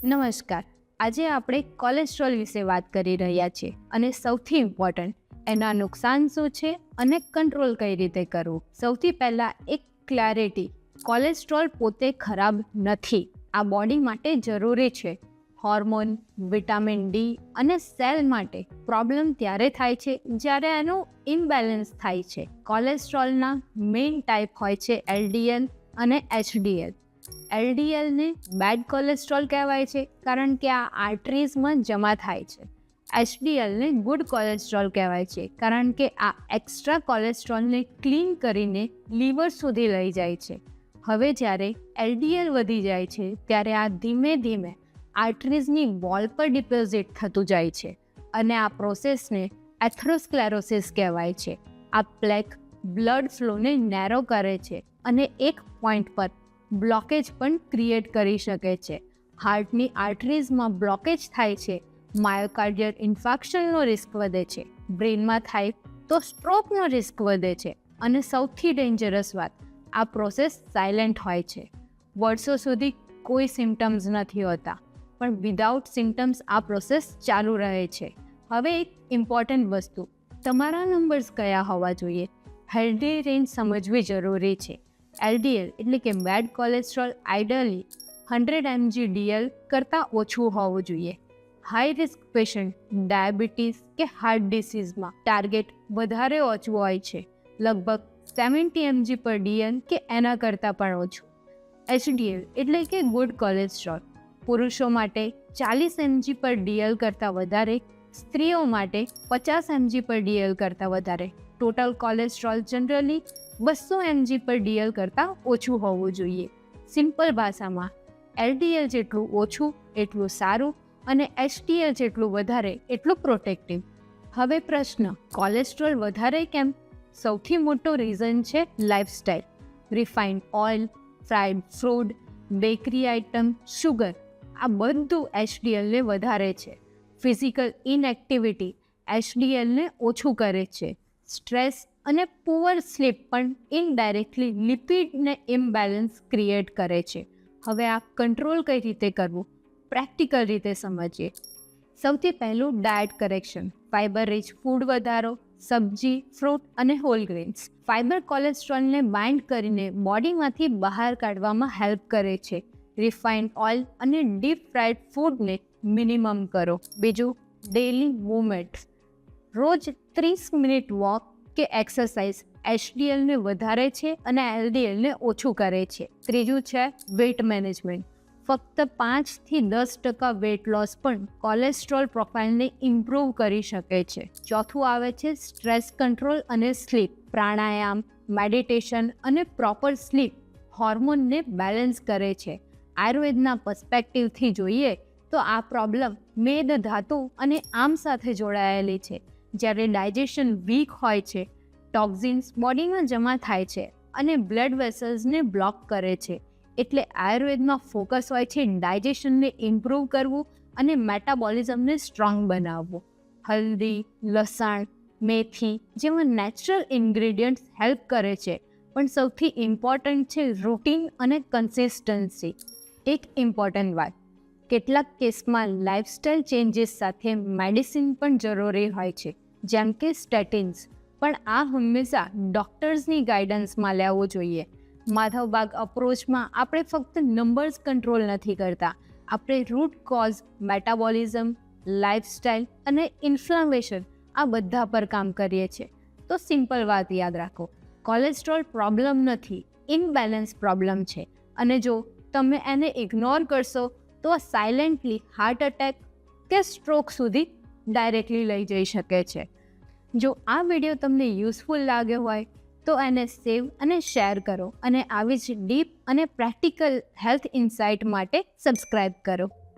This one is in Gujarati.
નમસ્કાર. આજે આપણે કોલેસ્ટ્રોલ વિશે વાત કરી રહ્યા છીએ અને સૌથી ઇમ્પોર્ટન્ટ એના નુકસાન શું છે અને કંટ્રોલ કઈ રીતે કરવું. સૌથી પહેલાં એક ક્લેરિટી, કોલેસ્ટ્રોલ પોતે ખરાબ નથી, આ બોડી માટે જરૂરી છે. હોર્મોન, વિટામિન ડી અને સેલ માટે પ્રોબ્લેમ ત્યારે થાય છે જ્યારે એનું ઇમ્બેલેન્સ થાય છે. કોલેસ્ટ્રોલના મેઇન ટાઈપ હોય છે એલડીએલ અને એચડીએલ. એલડીએલને બેડ કોલેસ્ટ્રોલ કહેવાય છે કારણ કે આ આર્ટરીઝમાં જમા થાય છે. એચડીએલને ગુડ કોલેસ્ટ્રોલ કહેવાય છે કારણ કે આ એક્સ્ટ્રા કોલેસ્ટ્રોલને ક્લીન કરીને લીવર સુધી લઈ જાય છે. હવે જ્યારે એલડીએલ વધી જાય છે ત્યારે આ ધીમે ધીમે આર્ટરીઝની વોલ પર ડિપોઝિટ થતું જાય છે અને આ પ્રોસેસને એથેરોસ્ક્લેરોસિસ કહેવાય છે. આ પ્લેક બ્લડ ફ્લોને નેરો કરે છે અને એક પોઈન્ટ પર બ્લોકેજ પણ ક્રિએટ કરી શકે છે. હાર્ટની આર્ટરીઝમાં બ્લોકેજ થાય છે, માયોકાર્ડિયલ ઇન્ફાર્ક્શનનો રિસ્ક વધે છે. બ્રેનમાં થાય તો સ્ટ્રોકનો રિસ્ક વધે છે અને સૌથી ડેન્જરસ વાત, આ પ્રોસેસ સાયલેન્ટ હોય છે. વર્ષો સુધી કોઈ સિમ્ટમ્સ નથી હોતા, પણ વિધાઉટ સિમ્ટમ્સ આ પ્રોસેસ ચાલુ રહે છે. હવે એક ઇમ્પોર્ટન્ટ વસ્તુ, તમારા નંબર્સ કયા હોવા જોઈએ, હેલ્ધી રેન્જ સમજવી જરૂરી છે. એલડીએલ એટલે કે બેડ કોલેસ્ટ્રોલ આઇડિયલી 100 mg/dl કરતાં ઓછું હોવું જોઈએ. હાઈ રિસ્ક પેશન્ટ, ડાયાબિટીસ કે હાર્ટ ડિસીઝમાં ટાર્ગેટ વધારે ઓછું હોય છે, લગભગ 70 mg/dl કે એના કરતાં પણ ઓછું. એચડીએલ એટલે કે ગુડ કોલેસ્ટ્રોલ પુરુષો માટે 40 mg/dl કરતાં વધારે, સ્ત્રીઓ માટે 50 mg/dl કરતાં વધારે. ટોટલ કોલેસ્ટ્રોલ જનરલી 200 mg/dl કરતાં ઓછું હોવું જોઈએ. સિમ્પલ ભાષામાં, એલડીએલ જેટલું ઓછું એટલું સારું અને એચડીએલ જેટલું વધારે એટલું પ્રોટેક્ટિવ. હવે પ્રશ્ન, કોલેસ્ટ્રોલ વધારે કેમ? સૌથી મોટો રીઝન છે lifestyle. Refined oil, fried food, bakery item, sugar, આ બધું એચડીએલને વધારે છે. ફિઝિકલ ઇનએક્ટિવિટી એચડીએલને ઓછું કરે છે. સ્ટ્રેસ અને પુઅર સ્લીપ પણ ઇનડાયરેક્ટલી લિપિડને ઇમ્બેલેન્સ ક્રિએટ કરે છે. હવે આ કંટ્રોલ કઈ રીતે કરવું, પ્રેક્ટિકલ રીતે સમજીએ. સૌથી પહેલું diet correction. Fibre rich food વધારો, સબ્જી, ફ્રૂટ અને હોલ ગ્રેન્સ. ફાઇબર કોલેસ્ટ્રોલને બાઇન્ડ કરીને બોડીમાંથી બહાર કાઢવામાં હેલ્પ કરે છે. રિફાઇન્ડ ઓઇલ અને ડીપ ફ્રાઈડ ફૂડને મિનિમમ કરો. બીજું, ડેઇલી મૂવમેન્ટ. રોજ 30 મિનિટ વોક કે એક્સરસાઇઝ એચડીએલને વધારે છે અને એલડીએલને ઓછું કરે છે. ત્રીજું છે વેટ મેનેજમેન્ટ. ફક્ત 5થી 10% વેટ લોસ પણ કોલેસ્ટ્રોલ પ્રોફાઇલને ઇમ્પ્રૂવ કરી શકે છે. ચોથું આવે છે સ્ટ્રેસ કંટ્રોલ અને સ્લીપ. પ્રાણાયામ, મેડિટેશન અને પ્રોપર સ્લીપ હોર્મોનને બેલેન્સ કરે છે. આયુર્વેદના પર્સપેક્ટિવથી જોઈએ તો આ પ્રોબ્લેમ મેદ, ધાતુ અને આમ સાથે જોડાયેલી છે. જ્યારે ડાયજેશન વીક હોય છે, ટોક્સિન્સ બોડીમાં જમા થાય છે અને બ્લડ વેસલ્સને બ્લોક કરે છે. એટલે આયુર્વેદમાં ફોકસ હોય છે ડાયજેશનને ઇમ્પ્રૂવ કરવું અને મેટાબોલિઝમને સ્ટ્રોંગ બનાવવું. હલ્દી, લસણ, મેથી જેવા નેચરલ ઇન્ગ્રેડિયન્ટ્સ હેલ્પ કરે છે, પણ સૌથી ઇમ્પોર્ટન્ટ છે રૂટીન અને કન્સિસ્ટન્સી. એક ઇમ્પોર્ટન્ટ વાત, કેટલાક કેસમાં લાઇફસ્ટાઇલ ચેન્જીસ સાથે મેડિસિન પણ જરૂરી હોય છે, જેમ કે સ્ટેટિન્સ, પણ આ હંમેશા ડૉક્ટર્સની ગાઈડન્સમાં લેવું જોઈએ. માધવબાગ અપ્રોચમાં આપણે ફક્ત નંબર્સ કંટ્રોલ નથી કરતા, આપણે રૂટ કોઝ, મેટાબોલિઝમ, લાઇફસ્ટાઇલ અને ઇન્ફ્લામેશન આ બધા પર કામ કરીએ છીએ. તો સિમ્પલ વાત યાદ રાખો, કોલેસ્ટ્રોલ પ્રોબ્લેમ નથી, ઇમ્બેલેન્સ પ્રોબ્લેમ છે. અને જો તમે એને ઇગ્નોર કરશો તો સાયલેન્ટલી હાર્ટ એટેક કે સ્ટ્રોક સુધી ડાયરેક્ટલી લઈ જઈ શકે છે. જો આ વિડીયો તમને યુઝફુલ લાગ્યો હોય તો એને સેવ અને શેર કરો અને આવી જ ડીપ અને પ્રેક્ટિકલ હેલ્થ ઇન્સાઇટ માટે સબસ્ક્રાઈબ કરો.